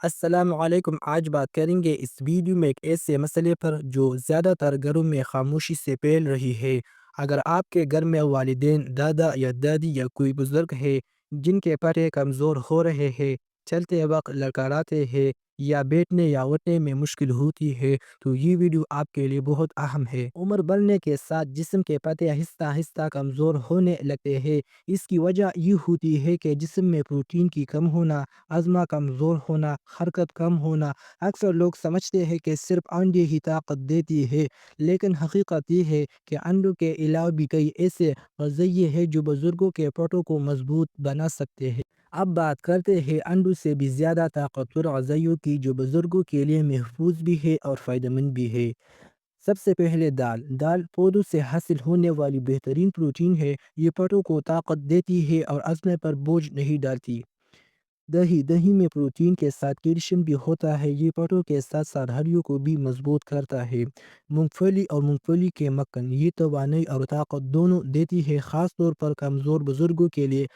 السلام علیکم۔ آج بات کریں گے اس ویڈیو میں ایک ایسے مسئلے پر جو زیادہ تر گھروں میں خاموشی سے پھیل رہی ہے۔ اگر آپ کے گھر میں والدین، دادا یا دادی یا کوئی بزرگ ہے جن کے پٹے کمزور ہو رہے ہیں، چلتے وقت لڑکھڑاتے ہیں یا بیٹھنے یا اٹھنے میں مشکل ہوتی ہے، تو یہ ویڈیو آپ کے لیے بہت اہم ہے۔ عمر بڑھنے کے ساتھ جسم کے پٹے آہستہ آہستہ کمزور ہونے لگتے ہیں۔ اس کی وجہ یہ ہوتی ہے کہ جسم میں پروٹین کی کم ہونا، عظمہ کمزور ہونا، حرکت کم ہونا۔ اکثر لوگ سمجھتے ہیں کہ صرف انڈے ہی طاقت دیتی ہے، لیکن حقیقت یہ ہے کہ انڈوں کے علاوہ بھی کئی ایسے غذائیں ہیں جو بزرگوں کے پٹوں کو مضبوط بنا سکتے ہیں۔ اب بات کرتے ہیں انڈوں سے بھی زیادہ طاقتور غذائوں کی جو بزرگوں کے لیے محفوظ بھی ہے اور فائدہ مند بھی ہے۔ سب سے پہلے دال پودوں سے حاصل ہونے والی بہترین پروٹین ہے۔ یہ پٹوں کو طاقت دیتی ہے اور عظمے پر بوجھ نہیں ڈالتی۔ دہی میں پروٹین کے ساتھ کیلشیم بھی ہوتا ہے، یہ پٹوں کے ساتھ ساتھ ہڈیوں کو بھی مضبوط کرتا ہے۔ مونگ پھلی اور مونگ پھلی کے مکھن، یہ توانائی اور طاقت دونوں دیتی ہے، خاص طور پر کمزور بزرگوں کے لیے